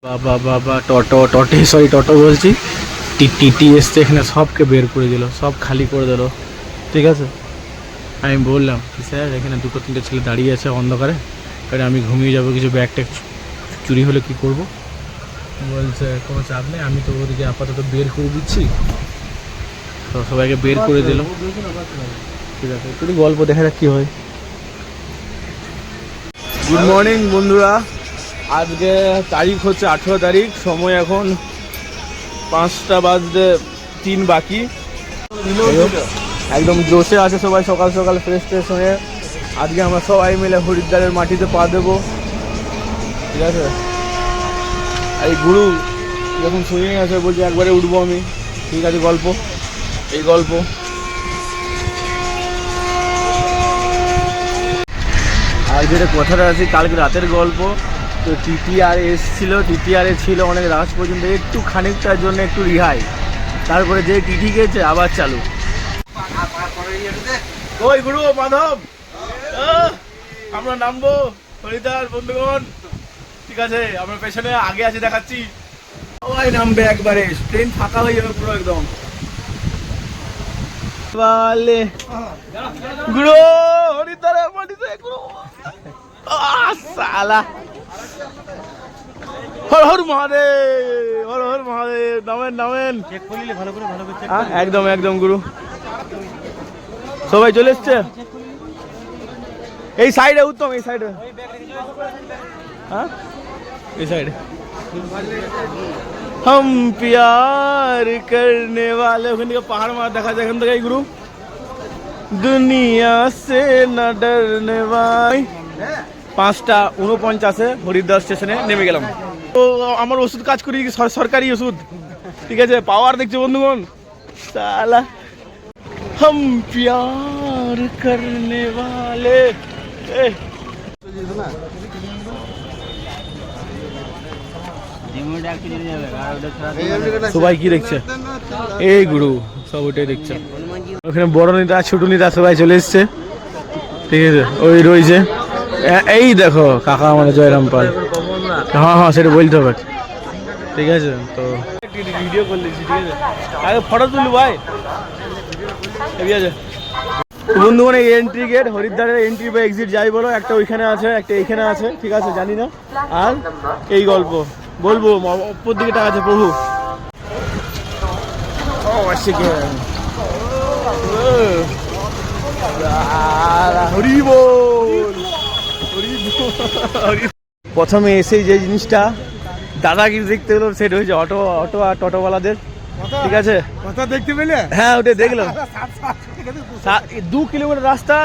বাবা বাবা টোটো বলছি, টিটি এসছে এখানে, সবকে বের করে দিল, সব খালি করে দিল। ঠিক আছে, আমি বললাম কি স্যার এখানে দুটো তিনটে ছেলে দাঁড়িয়ে আছে অন্ধকারে, এবারে আমি ঘুমিয়ে যাবো, কিছু ব্যাগ ট্যাগ চুরি হলে কী করবো? বলছে কোনো চাপ নেই, আমি তো ওদিকে আপাতত বের করে দিচ্ছি। তো সবাইকে বের করে দিল। ঠিক আছে, একটু গল্প দেখা যাক কী হয়। গুড মর্নিং বন্ধুরা, আজকে তারিখ হচ্ছে 18 তারিখ, সময় এখন 5টা বাজতে 3 বাকি। একদম জোশে আছে সবাই, সকাল সকাল ফ্রেশ ট্রেশ হয়ে আজকে আমরা সবাই মিলে হরিদ্বারের মাটিতে পা দেবো। ঠিক আছে, এই গুরু যখন শুয়ে আছে বলছে একবারে উঠবো আমি। ঠিক আছে, গল্প এই গল্প। আর যেটা কথাটা আছে কালকে রাতের গল্প, তো টিটিআর এসছিল, টিটিআরে ছিল অনেক রাত পর্যন্ত, একটু খানিকটার জন্য একটু রিহাই, তারপরে যে টিটি গেছে আবার চালু। ওই গুরু মাধব, আমরা নামবো হরিদ্বার বন্ধুগণ। ঠিক আছে, আমরা পেছনে আগে আছে দেখাচ্ছি, সবাই নামবে একবারে, ট্রেন ফাঁকা হয়ে যাবে পুরো একদম। গুরু হরিদ্বারের মাটিতে গুরু, সালা হর হর মহাদেব, হর হর মহাদেব। নামেন নামেন, একদম একদম গুরু, সবাই চলে এসছে এই সাইডে, উত্তম এই সাইডে, হ্যাঁ এই সাইডে। हम प्यार करने वाले, ওখান থেকে পাহাড় মার দেখা যায় এখান থেকে। এই গুরু দুনিয়া সে না ডরনে वाले। 5:49 হরিদ্বার স্টেশনে নেমে গেলাম। তো আমার ওষুধ কাজ করি, সরকারি ওষুধ। ঠিক আছে, পাওয়ার দেখছো বন্ধুগণ, সালা हम प्यार करने वाले। সবাই কি দেখছে? এই গুরু সব ওটাই দেখছে। ওখানে বড় নেতা ছোট নেতা সবাই চলে এসছে। ঠিক আছে, ওই রয়েছে, এই দেখো কাকা আমাদের জয়রাম পাল। হ্যাঁ হ্যাঁ, সেটা বলতে হবে। ঠিক আছে, তো ভিডিও করে দিচ্ছি। ঠিক আছে, আগে ফটো তুলু ভাই। ঠিক আছে বন্ধুগণ, এই এন্ট্রি গেট, হরিদ্বারের এন্ট্রি বা এক্সিট যাই বলো, একটা ওইখানে আছে, একটা এইখানে আছে। ঠিক আছে, জানি না। আর এই গল্প বলবো, উপর দিকে টাকা আছে প্রভু। প্রথমে এসেই যে জিনিসটা দাদাগিরি দেখতে পেলাম, সেটা হয়েছে অটো আর টোটোওয়ালাদের। ঠিক আছে, কথা দেখতে পেলে? হ্যাঁ, ওটা দেখলাম। 2 কিলোমিটার রাস্তা,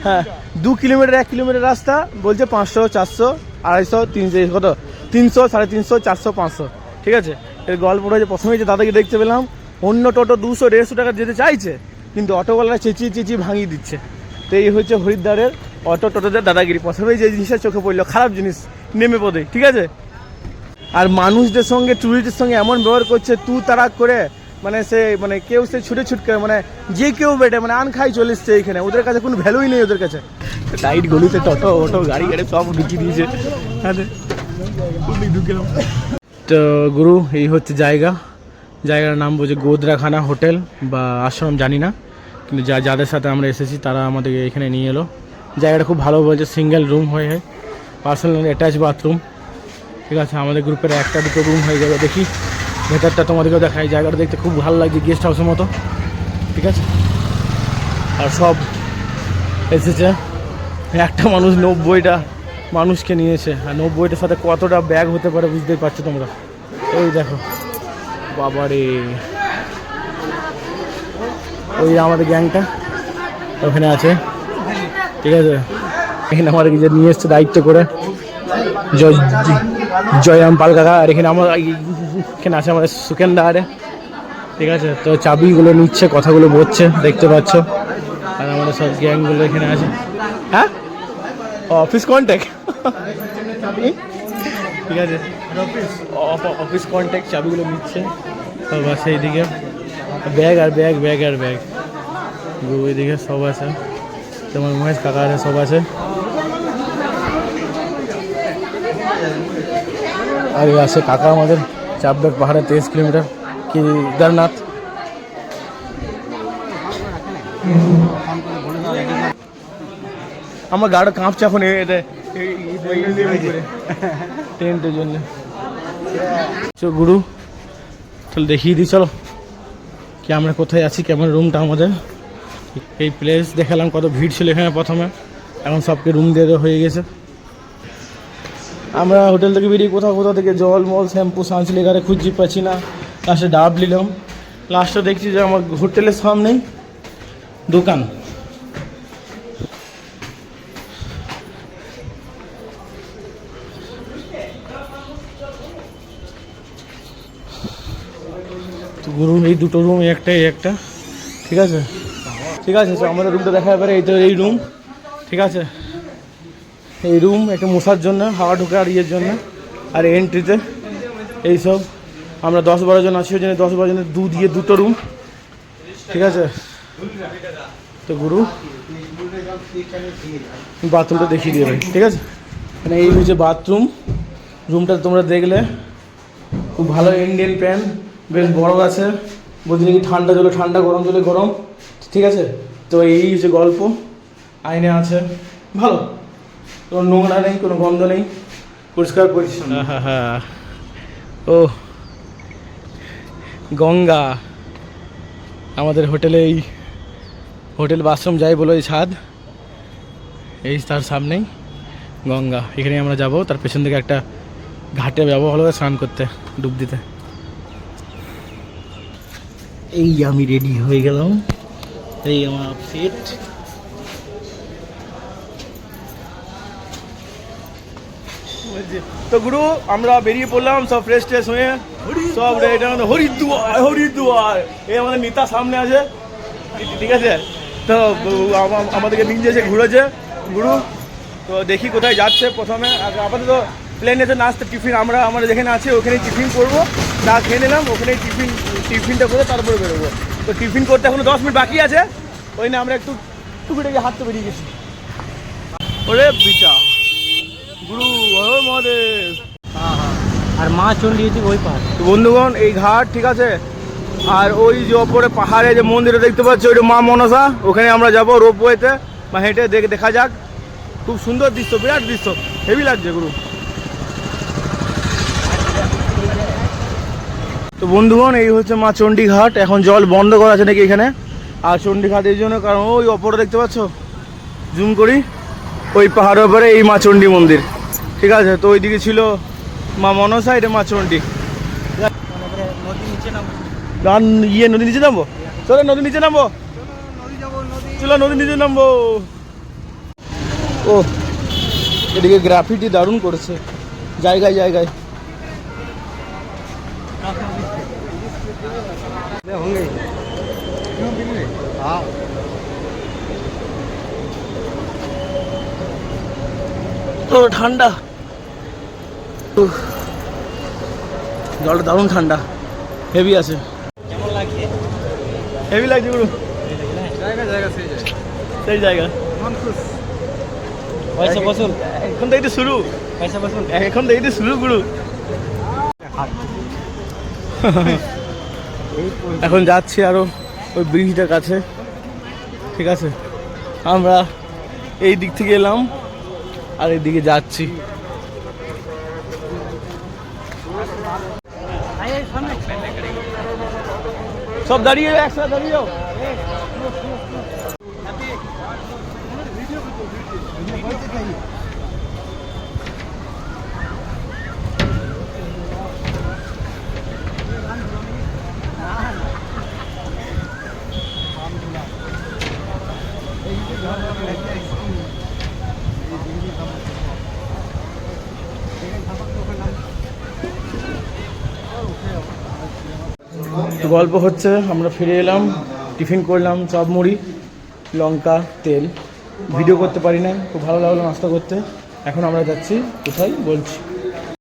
হ্যাঁ 2 কিলোমিটার 1 কিলোমিটার রাস্তা বলছে 500, 400, 250, 300, কত 300, 350, 400, 500। ঠিক আছে, এর গল্পটা হচ্ছে প্রথমেই যে দাদাকে দেখতে পেলাম, অন্য টোটো 200, 150 টাকা যেতে চাইছে, কিন্তু অটোওয়ালারা চেঁচিয়ে ভাঙিয়ে দিচ্ছে। তো এই হচ্ছে হরিদ্বারের অটো টোটোদের দাদাগিরি। প্রথমেই যে জিনিসটা চোখে পড়লো, খারাপ জিনিস, নেমে পড়ে। ঠিক আছে, আর মানুষদের সঙ্গে, টুরিস্টের সঙ্গে এমন ব্যবহার করছে তু তারাক করে, মানে সে মানে কেউ সে ছুটে করে, মানে যে কেউ বেটে মানে আন খাই চলে এসছে এইখানে, ওদের কাছে কোনো ভ্যালুই নেই ওদের কাছে। টাইট গলিতে টোটো গাড়ি সব ঢুকিয়ে দিয়েছে। তো গুরু এই হচ্ছে জায়গার নাম বলছে গোদরাখানা হোটেল বা আশ্রম, জানি না, কিন্তু যাদের সাথে আমরা এসেছি তারা আমাদেরকে এখানে নিয়ে এলো। জায়গাটা খুব ভালো বলছে, সিঙ্গেল রুম হয়ে পার্সোনাল অ্যাটাচ বাথরুম। ঠিক আছে, আমাদের গ্রুপের 1-2 রুম হয়ে যাবে। দেখি ভেতরটা তোমাদেরকেও দেখাই, জায়গাটা দেখতে খুব ভালো লাগছে, গেস্ট হাউসের মতো। ঠিক আছে, আর সব এসেছে, একটা মানুষ 90টা মানুষকে নিয়েছে, আর 90টার সাথে কতটা ব্যাগ হতে পারে বুঝতেই পারছো তোমরা। এই দেখো বাবারে, ওই আমাদের গ্যাংটা ওখানে আছে। ঠিক আছে, এখানে আমাদের যে নিয়ে এসছে দায়িত্ব করে জয়রাম পাল কাকা, আর এখানে এখানে আছে আমাদের সুকেন্দা আরে। ঠিক আছে, তো চাবিগুলো নিচ্ছে, কথাগুলো বলছে, দেখতে পাচ্ছ। আর আমাদের সব গ্যাংগুলো এখানে আছে। হ্যাঁ, অফিস কন্ট্যাক্ট। ঠিক আছে, অফিস কন্ট্যাক্ট, চাবিগুলো নিচ্ছে সব আছে। এইদিকে ব্যাগ আর ব্যাগ, ওইদিকে সব আছে, তোমার মহেশ কাকা আছে, সব আছে। আর এই আছে কাকা আমাদের, চাপবেগ পাহাড়ে 23 কিলোমিটার কেদারনাথ। আমার গাড়ি কাঁপছে এখন টেন্টের জন্য। চলো গুরু, চলো দেখিয়ে দিই, চলো কি আমরা কোথায় আছি, কেমন রুমটা আমাদের। এই প্লেস দেখালাম, কত ভিড় ছিল এখানে প্রথমে, এখন সবকে রুম দিয়ে দেওয়া হয়ে গেছে। আমরা হোটেল থেকে বেরিয়ে কোথাও থেকে জল মল শ্যাম্পু সানসিলিকারে খুঁজছি, পাচ্ছি না। লাস্টে ডাব নিলাম, লাস্টে দেখছি যে আমার হোটেলের সামনেই দোকান। তো গুরু এই দুটো রুম, একটা ঠিক আছে ঠিক আছে। তো আমাদের রুমটা দেখা যাবে, এই তো এই রুম, ঠিক আছে। এই রুম একটা মশার জন্য, হাওয়া ঢুকে আর ইয়ের জন্য। আর এন্ট্রিতে এইসব আমরা 10-12 জন আছি, ওই জন্য 10-12 জনের দুটো রুম, ঠিক আছে। তো গুরু বাথরুমটা দেখিয়ে দিয়ে ভাই, ঠিক আছে। মানে এই হচ্ছে বাথরুম। রুমটা তোমরা দেখলে খুব ভালো, ইন্ডিয়ান প্যান, বেশ বড় আছে। বলছি নাকি ঠান্ডা জলে ঠান্ডা, গরম জলে গরম, ঠিক আছে। তো এই হচ্ছে গল্প। আয়না আছে, ভালো, কোনো নোংরা নেই, কোনো গন্ধ নেই, পরিষ্কার পরিচ্ছন্ন। হ্যাঁ ও গঙ্গা, আমাদের হোটেলে এই হোটেল বাথরুম যাই বলো, এই ছাদ, এই তার সামনেই গঙ্গা। এখানে আমরা যাব, তার পেছন থেকে একটা ঘাটে যাবো ভালো করে স্নান করতে, ডুব দিতে। এই আমি রেডি হয়ে গেলাম, এই আমার আউটফিট। তো গুরু আমরা বেরিয়ে পড়লাম, সব ফ্রেশ ট্রেশ হয়ে, সব হরিদ্বার। এই আমাদের নেতা সামনে আছে, ঠিক আছে। তো আমাদেরকে নিয়ে এসে ঘুরেছে গুরু। তো দেখি কোথায় যাচ্ছে। প্রথমে আপাতত প্লেনেতে না আসতে টিফিন, আমরা যেখানে আছি ওখানেই টিফিন করবো, চা খেয়ে নিলাম, ওখানেই টিফিনটা করে তারপরে বেরোবো। তো টিফিন করতে এখনো 10 মিনিট বাকি আছে, ওই না আমরা একটু টুকিটাকি হাঁটতে বেরিয়ে গেছি। ওরে বিটা গুরু, হর মহাদেব। আর মা চণ্ডী ওই পাহাড়। বন্ধুগণ এই ঘাট, ঠিক আছে। আর ওই যে ওপরে পাহাড়ে যে মন্দিরটা দেখতে পাচ্ছি, ওইটা মা মনসা, ওখানে আমরা যাবো রোপওয়েতে বা হেঁটে দেখা যাক। খুব সুন্দর দৃশ্য, বিরাট দৃশ্য, হেভি লাগছে গুরু। তো বন্ধুগণ এই হচ্ছে মা চণ্ডী ঘাট। এখন জল বন্ধ করা আছে নাকি এখানে। আর চণ্ডী ঘাট এই জন্য, কারণ ওই ওপরে দেখতে পাচ্ছ, জুম করি, ওই পাহাড়ের উপরে এই মা চণ্ডী মন্দির, ঠিক আছে। তো ওইদিকে ছিল মা মনসা, এটা মা চণ্ডী। নদী নিচে নামবো, চলো নদী নিচে নামবো, চলো নদী নিচে নামবো। ও এদিকে গ্রাফিটি দারুণ করেছে, জায়গায় জায়গায়। ঠান্ডা, জলটা দারুণ ঠান্ডা, হেভি আছে। কেমন লাগছে? হেভি লাগছে গুরু, সেই জায়গা। পয়সা বসুন, এখন তো এইটা শুরু, পয়সা বসুন, এখন তো এইটা শুরু গুরু। এখন যাচ্ছি আরো ওই ব্রিজটার কাছে, ঠিক আছে। আমরা এই দিক থেকে এলাম আর এইদিকে যাচ্ছি। সব দাঁড়িয়ে একসাথে দাঁড়িয়ে যাও। গল্প হচ্ছে, আমরা ফিরে এলাম, টিফিন করলাম, চপ মুড়ি লঙ্কা তেল। ভিডিও করতে পারি না, খুব ভালো লাগলো নাস্তা করতে। এখন আমরা যাচ্ছি কোথায় বলছি,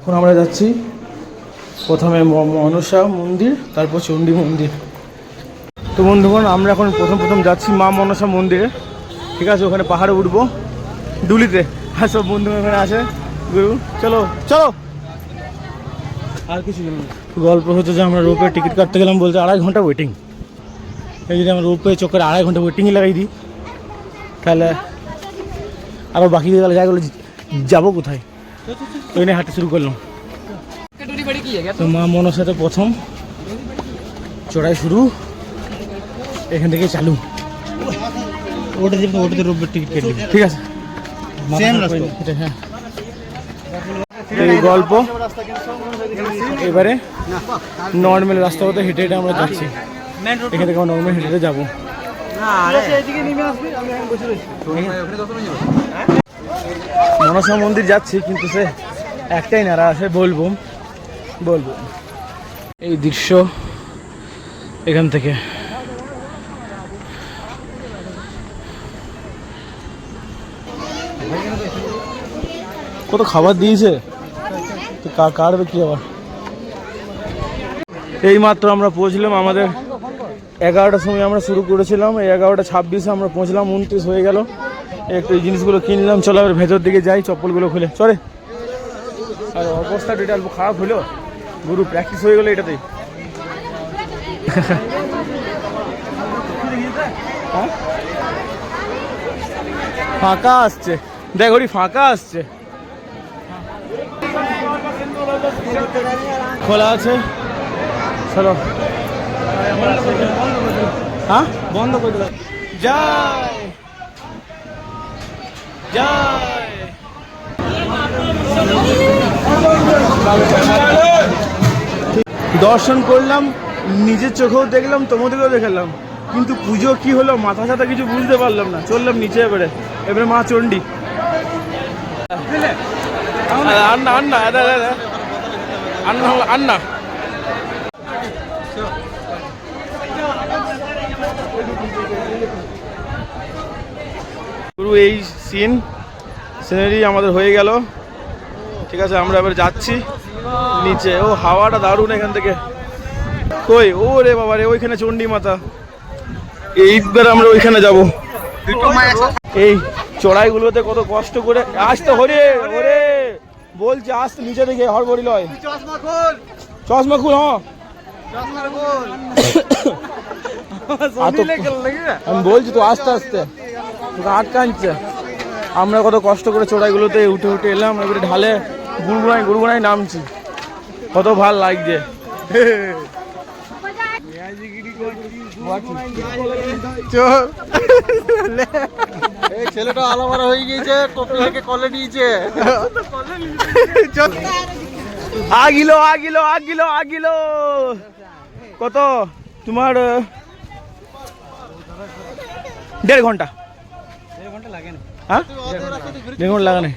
এখন আমরা যাচ্ছি প্রথমে মনসা মন্দির, তারপর চণ্ডী মন্দির। তো বন্ধুগণ আমরা এখন প্রথম যাচ্ছি মা মনসা মন্দিরে, ঠিক আছে। ওখানে পাহাড়ে উঠবো ডুলিতে, আর সব বন্ধু ওখানে আছে গুরু। চলো চলো আর কিছু নেই। গল্প হচ্ছে যে আমরা রোপে টিকিট কাটতে গেলাম, বলছে 2.5 ঘন্টা ওয়েটিং। এই যদি আমরা রোপে চক্করে 2.5 ঘন্টা ওয়েটিংই লাগাই দিই, তাহলে আরও বাকি গেলে জায়গাগুলো যাবো কোথায়? ওই নিয়ে হাঁটতে শুরু করলাম। তো মা মনের সাথে প্রথম চড়াই শুরু, এখান থেকে চালু। ওটাতে রোববার টিকিট কেটে ঠিক আছে, সেম রাস্তা। এটা হ্যাঁ, এই গল্প। এবারে নর্মাল রাস্তা হতে হেঁটে হেঁটে আমরা যাচ্ছি, এখান থেকে আমরা নর্মাল হেঁটে হেঁটে যাবো। মনসা মন্দির যাচ্ছি, কিন্তু সে একটাই নারা আছে, বলবো এই দৃশ্য এখান থেকে। কত খাবার দিয়েছে, তো কাটবে কি আবার। এই মাত্র আমরা পৌঁছলাম, আমাদের 11টার সময় আমরা শুরু করেছিলাম, এই 11:26 আমরা পৌঁছলাম, 29 হয়ে গেল। একটু এই জিনিসগুলো কিনলাম, চলো আবার ভেতর দিকে যাই, চপ্পলগুলো খুলে চলে। আর অবস্থাটা এটা অল্প খারাপ হলো, গুরু প্র্যাকটিস হয়ে গেলো এটাতেই। ফাঁকা আসছে, দেখ ওরি ফাঁকা আসছে, খোলা আছে। চলো, হ্যাঁ বন্ধ করে দিলাম। জয় জয়। দর্শন করলাম, নিজের চোখেও দেখলাম, তোমাদেরকেও দেখালাম, কিন্তু পুজো কি হলো মাথা সাথে কিছু বুঝতে পারলাম না। চললাম নিচে, এবারে মা চণ্ডী। আন্না আন্না আন্না আন্না পুরো এই সিনারি আমাদের হয়ে গেল। ঠিক আছে, আমরা এবার যাচ্ছি নিচে। ও হাওয়াটা দারুণ এখান থেকে। কই ও রে বাবা রে, ওইখানে চণ্ডী মাতা। এইবার আমরা ওইখানে যাব। এই চড়াইগুলোতে কত কষ্ট করে আসতে হরে ওরে, বলছে আসতে নিচে থেকে হড়বড়ি লয়। চশমা খুল, হ্যাঁ আমি বলছি তো আস্তে আস্তে, তোকে আটকাচ্ছে। আমরা কত কষ্ট করে চড়াইগুলোতে উঠে উঠে এলাম, এবারে ঢালে গুড়গুড়াই নামছি, কত ভাল লাগছে। ছেলেটা আলামারা হয়ে গিয়েছে, টপি থেকে কলে নিয়েছে। আগিল কত তোমার 1.5 ঘন্টা। 1.5 ঘন্টা লাগে না। হ্যাঁ 1.5 ঘন্টা লাগে না।